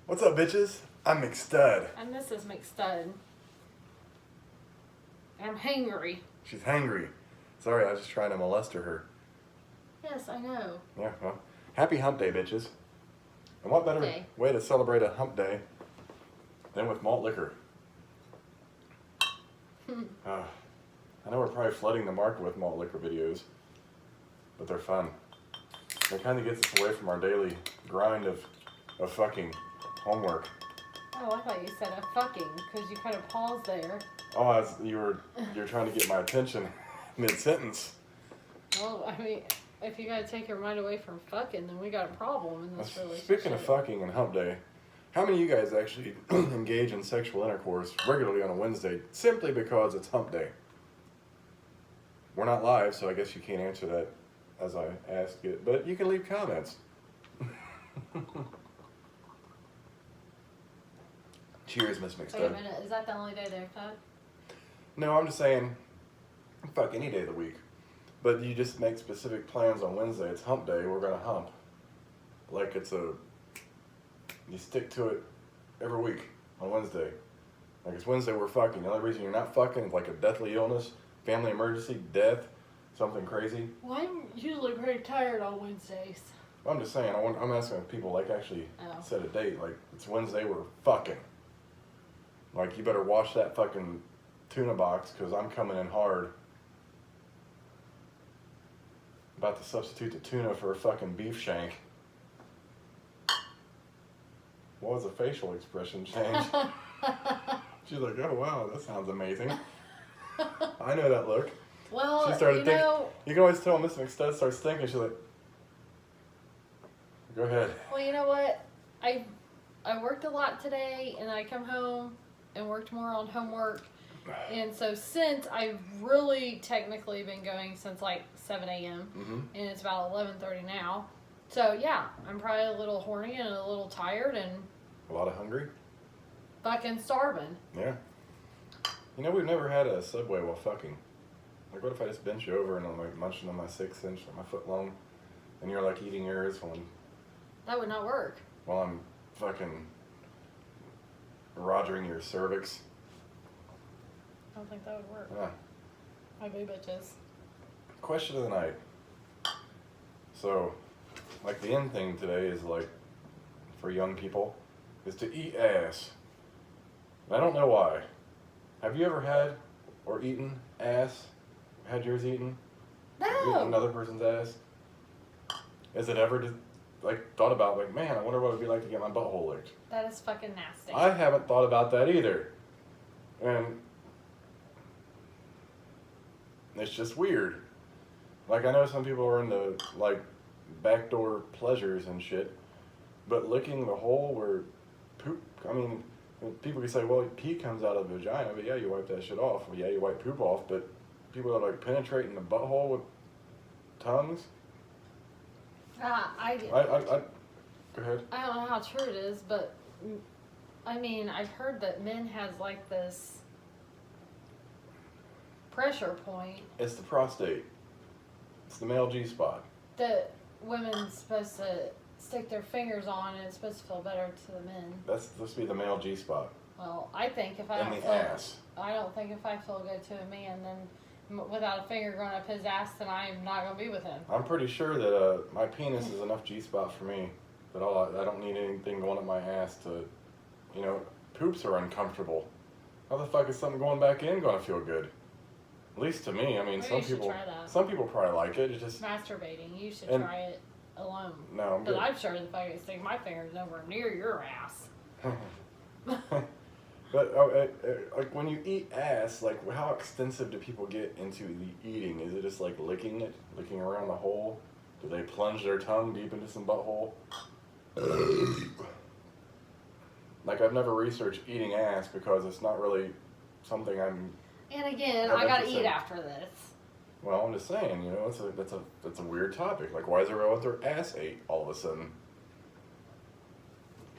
What's up, bitches? I'm McStud. And this is McStud. And I'm hangry. She's hangry. Sorry, I was just trying to molest her. Yes, I know. Yeah, well, happy hump day, bitches. And what better way to celebrate a hump day than with malt liquor? I know we're probably flooding the market with malt liquor videos, but they're fun. It kind of gets us away from our daily grind of fucking homework. Oh, I thought you said a fucking, because you kind of paused there. Oh, you're trying to get my attention mid-sentence. Well, I mean, if you gotta take your mind away from fucking, then we got a problem in this relationship. Speaking of fucking and hump day, how many of you guys actually engage in sexual intercourse regularly on a Wednesday simply because it's hump day? We're not live, so I guess you can't answer that as I asked it, but you can leave comments. Cheers, Miss McStud. Wait a minute, is that the only day they're fucked? No, I'm just saying, fuck any day of the week. But you just make specific plans on Wednesday. It's hump day, we're gonna hump. Like you stick to it every week on Wednesday. Like it's Wednesday, we're fucking. The only reason you're not fucking is like a deathly illness, family emergency, death, something crazy. Well, I'm usually pretty tired on Wednesdays. I'm just saying, I'm asking if people like actually set a date. Like it's Wednesday, we're fucking. Like you better wash that fucking tuna box because I'm coming in hard. About to substitute the tuna for a fucking beef shank. What was the facial expression change? She's like, oh wow, that sounds amazing. I know that look. Well, she started thinking. You can always tell Miss McStud starts thinking. She's like, go ahead. Well, you know what? I worked a lot today, and I come home and worked more on homework. And so since I've really technically been going since like 7 a.m. And it's about 11:30 now. So yeah, I'm probably a little horny and a little tired and a lot of hungry. Fucking starving. Yeah. You know, we've never had a Subway while fucking. Like, what if I just bent you over and I'm like munching on my 6-inch, my foot long, and you're like eating yours when... That would not work. While I'm fucking rogering your cervix. I don't think that would work. Yeah. My boo bitches. Question of the night. So, like the end thing today is like, for young people, is to eat ass. And I don't know why. Have you ever had or eaten ass? Had yours eaten? No. Eaten another person's ass? Is it ever like thought about like, man, I wonder what it would be like to get my butthole licked? That is fucking nasty. I haven't thought about that either. And it's just weird. Like I know some people are into like backdoor pleasures and shit, but licking the hole where poop, I mean, people can say, well, pee comes out of the vagina, but yeah, you wipe that shit off. Well, yeah, you wipe poop off, but people are like penetrating the butthole with tongues. Go ahead. I don't know how true it is, but I mean, I've heard that men has like this pressure point. It's the prostate. It's the male G-spot. That women's supposed to stick their fingers on, and it's supposed to feel better to the men. That's supposed to be the male G-spot. Well, I think if I don't feel, ass. I don't think if I feel good to a man, then without a finger going up his ass, then I'm not gonna be with him. I'm pretty sure that my penis is enough G-spot for me. That I don't need anything going up my ass to, you know, poops are uncomfortable. How the fuck is something going back in gonna feel good? At least to me. I mean, Maybe some people probably like it. It's just masturbating. You should try it alone. No, I'm good. But I'm sure if I could stick my fingers nowhere near your ass. But like when you eat ass, like how extensive do people get into the eating? Is it just like licking around the hole? Do they plunge their tongue deep into some butthole? Like I've never researched eating ass because it's not really something I'm. And again, I gotta eat after this. Well, I'm just saying, you know, that's a weird topic. Like, why is everyone with their ass ate all of a sudden?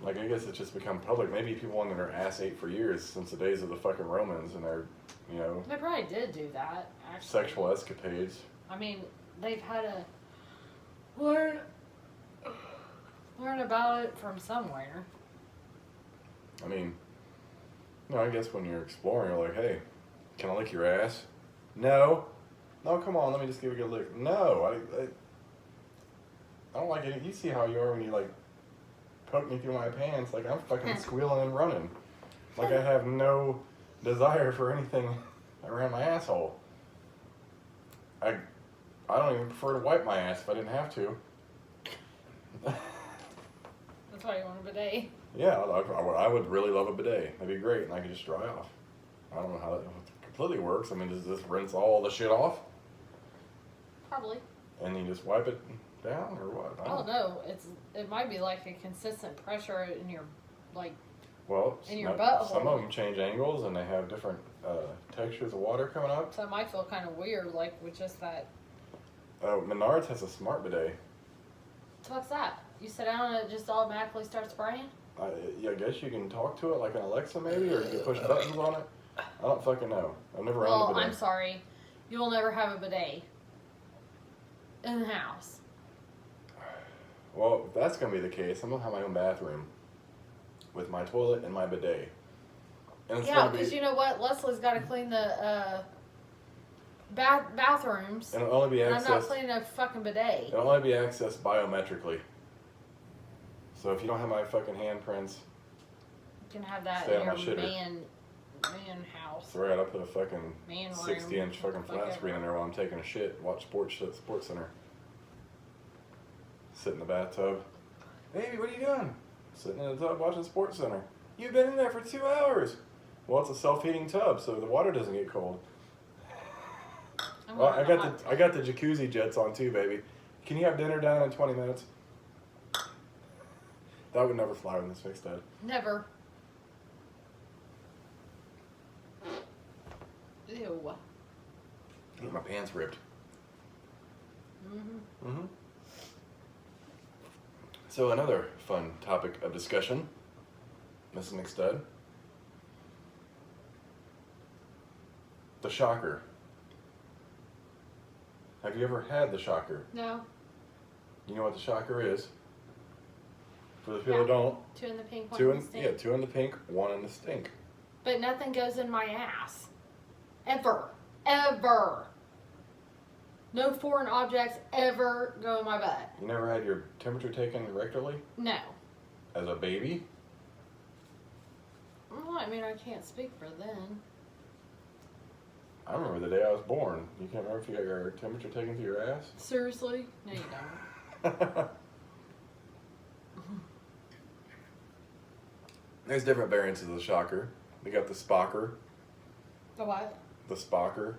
Like, I guess it's just become public. Maybe people wanted their ass ate for years since the days of the fucking Romans and their, you know. They probably did do that, actually. Sexual escapades. I mean, they've had to learn about it from somewhere. I mean, I guess when you're exploring, you're like, hey, can I lick your ass? No. No, come on, let me just give you a good lick. No, I don't like it. You see how you are when you, like, poke me through my pants. Like, I'm fucking squealing and running. Like, I have no desire for anything around my asshole. I don't even prefer to wipe my ass if I didn't have to. That's why you want a bidet. Yeah, I would really love a bidet. That'd be great, and I could just dry off. I don't know how that completely works. I mean, does this rinse all the shit off? Probably. And you just wipe it down, or what? I don't know. It might be like a consistent pressure in your, like, Well, in your butthole. Some of them change angles, and they have different textures of water coming up. So it might feel kind of weird, like, with just that. Menards has a smart bidet. So what's that? You sit down and it just automatically starts spraying? I guess you can talk to it like an Alexa, maybe, or you can push buttons on it. I don't fucking know. I've never owned a bidet. I'm sorry. You will never have a bidet in the house. Well, if that's going to be the case, I'm going to have my own bathroom with my toilet and my bidet. And it's Yeah, because you know what? Leslie's got to clean the bathrooms. And it'll only be And accessed. I'm not cleaning a fucking bidet. It'll only be accessed biometrically. So if you don't have my fucking handprints, You can have that Stay in on your my shitter. man house. that's right. I put a fucking Man room. 60-inch fucking flat Whatever. screen in there while I'm taking a shit. Watch Sports Center. Sit in the bathtub. Baby, what are you doing? Sitting in the tub watching Sports Center. You've been in there for 2 hours. Well, it's a self-heating tub, so the water doesn't get cold. Well, I got the jacuzzi jets on too, baby. Can you have dinner done in 20 minutes? That would never fly with this fixed head. Never. Ew. Get my pants ripped. Mm-hmm. So another fun topic of discussion, Mrs. McStud. The shocker. Have you ever had the shocker? No. You know what the shocker is? For the people who don't, 2 in the pink, 1 two in in the stink. 2 in the pink, 1 in the stink. But nothing goes in my ass. Ever. Ever. No foreign objects ever go in my butt. You never had your temperature taken rectally No. as a baby? Well, I mean, I can't speak for then. I remember the day I was born. You can't remember if you got your temperature taken through your ass? Seriously? No, you don't. There's different variants of the shocker. They got the spocker. The what? The spocker.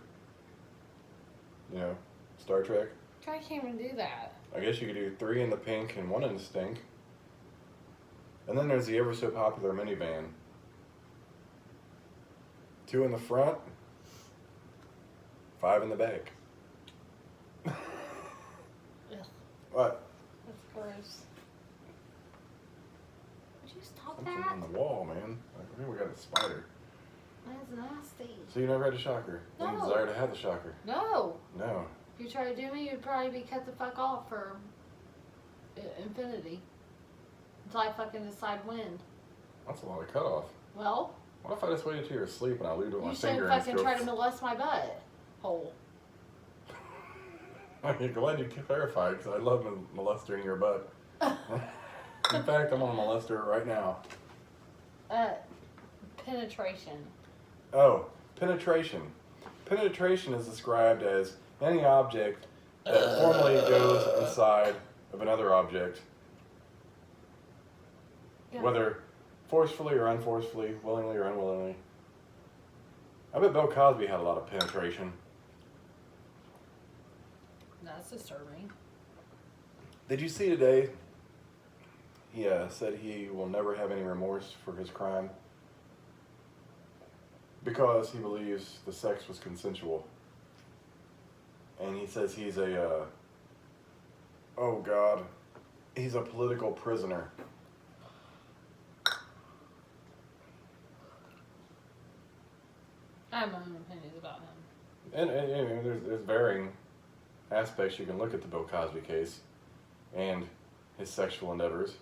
You know, Star Trek. I can't even do that. I guess you could do 3 in the pink and 1 in the stink. And then there's the ever so popular minivan. 2 in the front, 5 in the back. Ugh, What? that's gross. Would you stop Something that? on the wall, man. I think we got a spider. That's nasty. So you never had a shocker? No. You desire to have the shocker? No. No. If you try to do me, you'd probably be cut the fuck off for infinity. Until I fucking decide when. That's a lot of cutoff. Well, What if I just waited till you were asleep and I lubed with my you finger shouldn't and fucking just try to molest my butt hole. I'm glad you clarified because I love molesting your butt. In fact, I'm gonna molest her right now. Penetration. Oh, penetration. Penetration is described as any object that formally goes inside of another object, Yeah. whether forcefully or unforcefully, willingly or unwillingly. I bet Bill Cosby had a lot of penetration. That's disturbing. Did you see today? He said he will never have any remorse for his crime because he believes the sex was consensual. And he says he's a, oh God, he's a political prisoner. I have my own opinions about him. And there's varying aspects you can look at the Bill Cosby case and his sexual endeavors.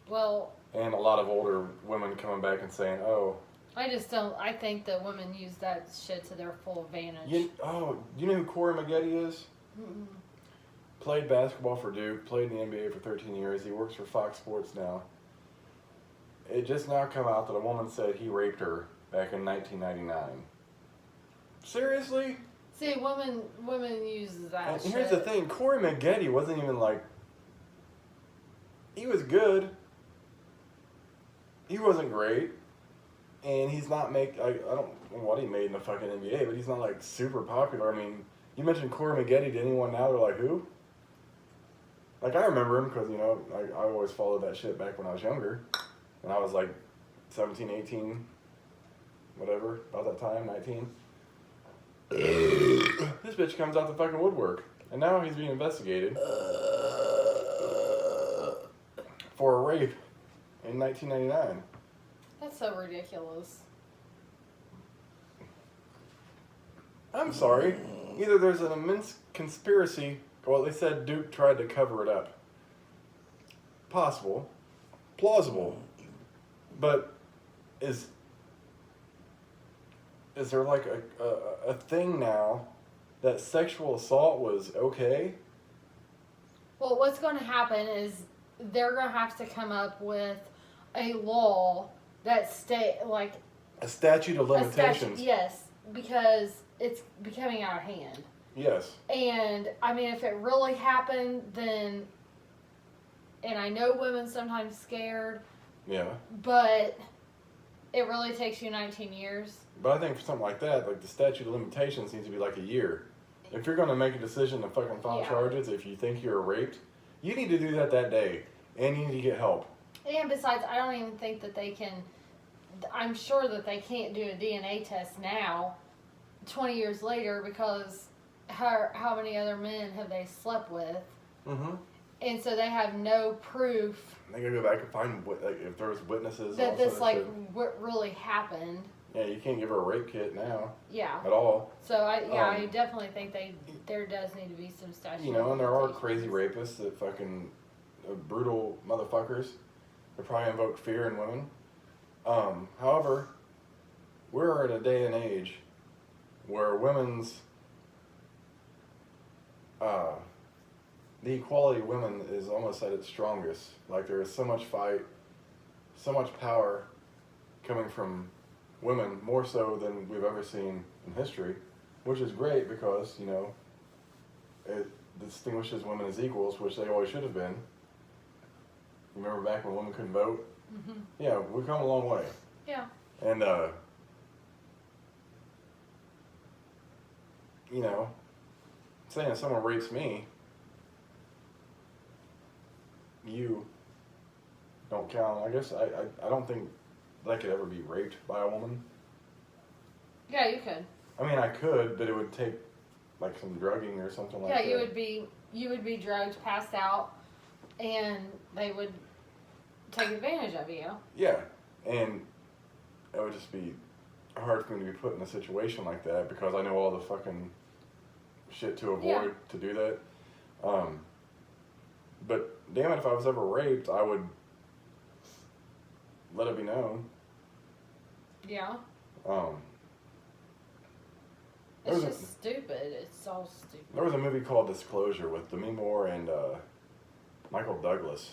Well, And a lot of older women coming back and saying, "Oh, I just don't. I think that women use that shit to their full advantage. you know who Corey Maggette is? Mm-mm. Played basketball for Duke, played in the NBA for 13 years. He works for Fox Sports now. It just now come out that a woman said he raped her back in 1999. Seriously? See, women use that. And shit. here's the thing: Corey Maggette wasn't even like. He was good. He wasn't great, and he's not I don't know what he made in the fucking NBA, but he's not like super popular. I mean, you mentioned Corey Maggette to anyone now, they're like, who? Like, I remember him because, you know, I always followed that shit back when I was younger, and I was like 17, 18, whatever, about that time, 19. This bitch comes out the fucking woodwork, and now he's being investigated for a rape in 1999. That's so ridiculous. I'm sorry. Either there's an immense conspiracy, well, they said Duke tried to cover it up. Possible. Plausible. But is there like a thing now that sexual assault was okay? Well, what's going to happen is they're going to have to come up with a law that A statute of limitations. yes, because it's becoming out of hand. Yes. And I mean, if it really happened, then, and I know women sometimes scared, Yeah. but it really takes you 19 years. But I think for something like that, like the statute of limitations needs to be like a year. If you're going to make a decision to fucking file Yeah. charges, if you think you're raped, you need to do that day, and you need to get help. And besides, I don't even think that they can, I'm sure that they can't do a DNA test now, 20 years later, because how many other men have they slept with? Mm-hmm. And so they have no proof They gotta go back and find like if there was witnesses. that all this sort of like shit. what really happened. Yeah, you can't give her a rape kit now Yeah. at all. So I definitely think there does need to be some statute. You know, and there are of crazy limitations. rapists that fucking brutal motherfuckers. They probably invoke fear in women. However, we're in a day and age where women's the equality of women is almost at its strongest. Like there is so much fight, so much power coming from women, more so than we've ever seen in history, which is great because, you know, it distinguishes women as equals, which they always should have been. Remember back when women couldn't vote? Mm-hmm. Yeah, we've come a long way. Yeah. And, you know, saying if someone rapes me, you don't count. I guess I don't think that I could ever be raped by a woman. Yeah, you could. I mean, I could, but it would take like some drugging or something like that. Yeah, you would be drugged, passed out, and they would take advantage of you. Yeah, and it would just be hard for me to be put in a situation like that because I know all the fucking shit to avoid to do that. But damn it, if I was ever raped, I would let it be known. Yeah. There It's was just stupid. It's all stupid. There was a movie called Disclosure with Demi Moore and Michael Douglas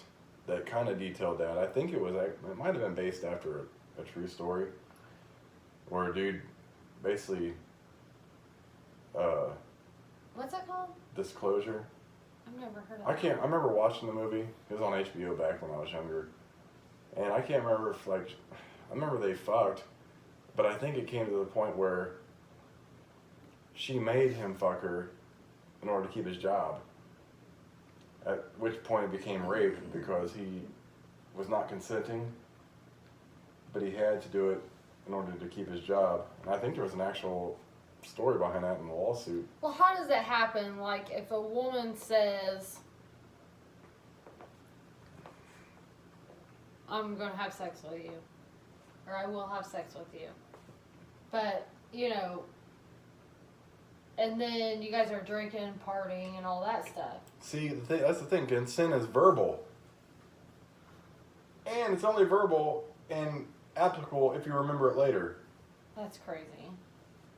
that kind of detailed that. I think it might have been based after a true story where a dude basically What's that called? Disclosure. I've never heard of I remember watching the movie. It was on HBO back when I was younger. And I can't remember if I remember they fucked, but I think it came to the point where she made him fuck her in order to keep his job. At which point it became rape because he was not consenting, but he had to do it in order to keep his job. And I think there was an actual story behind that in the lawsuit. Well, how does that happen? Like, if a woman says, I'm going to have sex with you, or I will have sex with you, but, you know, and then you guys are drinking, partying, and all that stuff. See, that's the thing. Consent is verbal. And it's only verbal and applicable if you remember it later. That's crazy.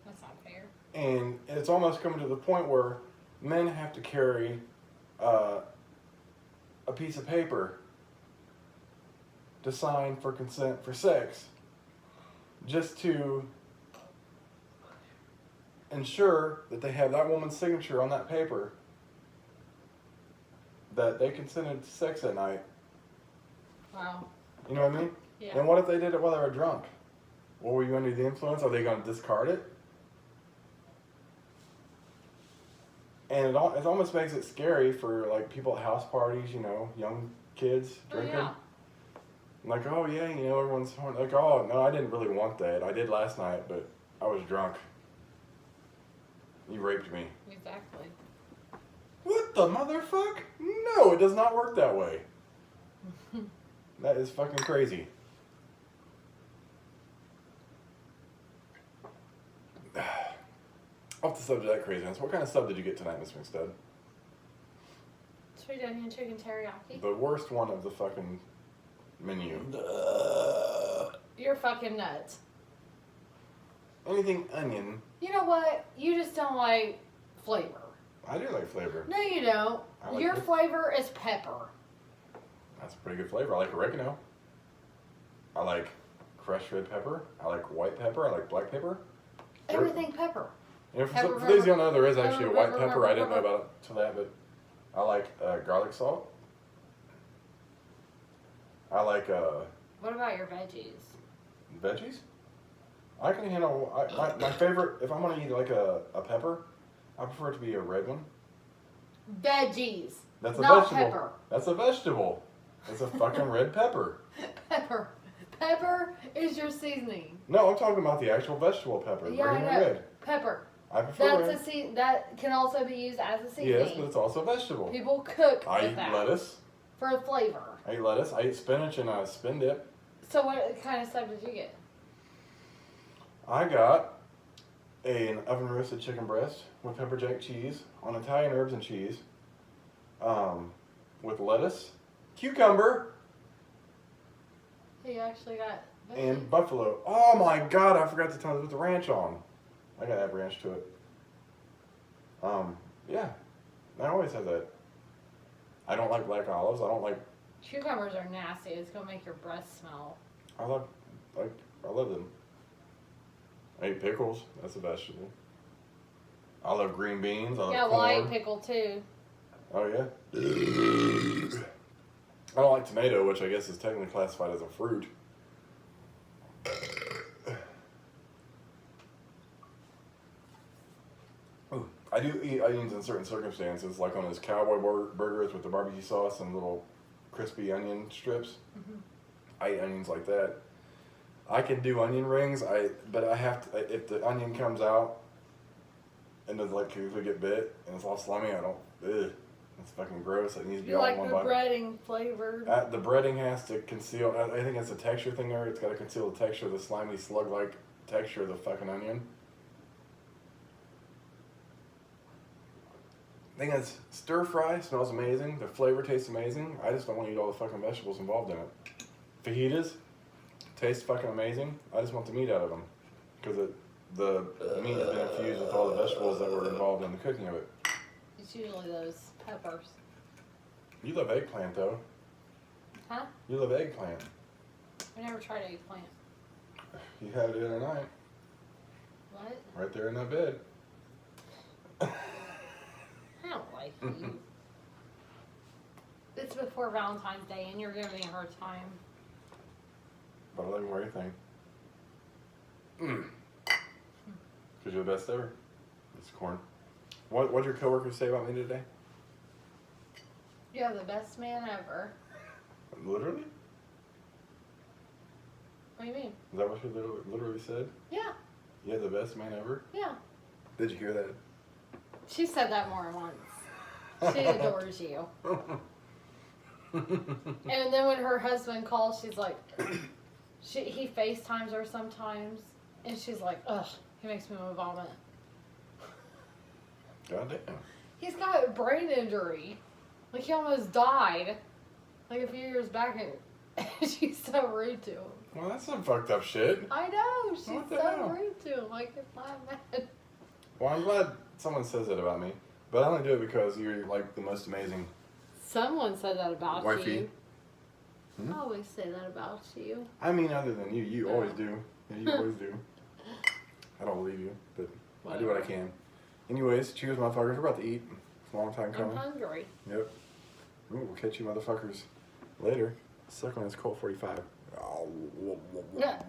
That's not fair. And it's almost coming to the point where men have to carry a piece of paper to sign for consent for sex, just to ensure that they have that woman's signature on that paper that they consented to sex that night. Wow. You know what I mean? Yeah. And what if they did it while they were drunk? Or were you under the influence? Are they going to discard it? And it almost makes it scary for like people at house parties, you know, young kids drinking. Oh, yeah. Like, oh yeah, you know, everyone's like, oh no, I didn't really want that. I did last night, but I was drunk. You raped me. Exactly. What the motherfuck? No, it does not work that way. That is fucking crazy. Off the subject of that craziness, what kind of sub did you get tonight, Miss McStud? Sweet onion chicken teriyaki. The worst one of the fucking menu. You're fucking nuts. Anything onion. You know what? You just don't like flavor. I do like flavor. No, you don't. I like Your it. flavor is pepper. That's a pretty good flavor. I like oregano. I like crushed red pepper. I like white pepper. I like black pepper. Everything pepper. You know, for Pepper, those who don't know, there is pepper, actually a white pepper, pepper. I didn't know pepper. about it till that, but I like garlic salt. I like What about your veggies? veggies. I can handle. My favorite, if I'm gonna eat like a pepper, I prefer it to be a red one. Veggies. That's a Not vegetable. pepper. That's a vegetable. It's a fucking red pepper. Pepper. Pepper is your seasoning. No, I'm talking about the actual vegetable pepper. Yeah, green I and know. red. Pepper. I prefer red. That can also be used as a seasoning. Yes, but it's also a vegetable. People cook I with eat that lettuce. for flavor. I eat lettuce. I eat spinach and spin dip. So what kind of stuff did you get? I got an oven roasted chicken breast with pepper jack cheese on Italian herbs and cheese, with lettuce, cucumber, You actually got veggies. and buffalo. Oh my god, I forgot to tell you with the ranch on. I gotta add ranch to it. Yeah, I always have that. I don't like black olives. I don't like. Cucumbers are nasty. It's gonna make your breath smell. I love them. I eat pickles. That's a vegetable. I love green beans. I love Yeah, well, I corn. eat pickle too. Oh yeah. I don't like tomato, which I guess is technically classified as a fruit. Ooh, I do eat onions in certain circumstances, like on those cowboy burgers with the barbecue sauce and little crispy onion strips. Mm-hmm. I eat onions like that. I can do onion rings, but I have to, if the onion comes out and does like usually get bit and it's all slimy, I don't, it's fucking gross. It needs to be You all like in one the bite. breading flavored. The breading has to conceal, I think it's a texture thing there, it's got to conceal the texture, the slimy slug-like texture of the fucking onion. Thing is, stir fry smells amazing, the flavor tastes amazing, I just don't want to eat all the fucking vegetables involved in it. Fajitas taste fucking amazing, I just want the meat out of them. Because the meat has been infused with all the vegetables that were involved in the cooking of it. It's usually those peppers. You love eggplant though. Huh? You love eggplant. I never tried eggplant. You had it the other night, What? right there in that bed. I don't like you. It's before Valentine's Day and you're giving me a hard time. But I love you more than anything. Because you're the best ever. It's corn. What'd your coworkers say about me today? You're the best man ever. Literally? What do you mean? Is that what she literally said? Yeah, You're the best man ever? yeah. Did you hear that? She said that more than once. She adores you. And then when her husband calls, she's like, he FaceTimes her sometimes, and she's like, ugh, he makes me want to vomit. God damn. He's got a brain injury. Like, he almost died. Like, a few years back. She's so rude to him. Well, that's some fucked up shit. I know. She's What the so hell? rude to him. I get mad. Well, I'm glad someone says it about me, but I only do it because you're like the most amazing Someone said that about wifey. you. Hmm? I always say that about you. I mean, other than you, you always Oh. do. Yeah, you always do. I don't believe you, but I do what I Whatever. can. Anyways, cheers, motherfuckers. We're about to eat. It's a long time I'm coming. hungry. Yep. Ooh, we'll catch you motherfuckers later. Second one is Colt 45. Oh, Yeah.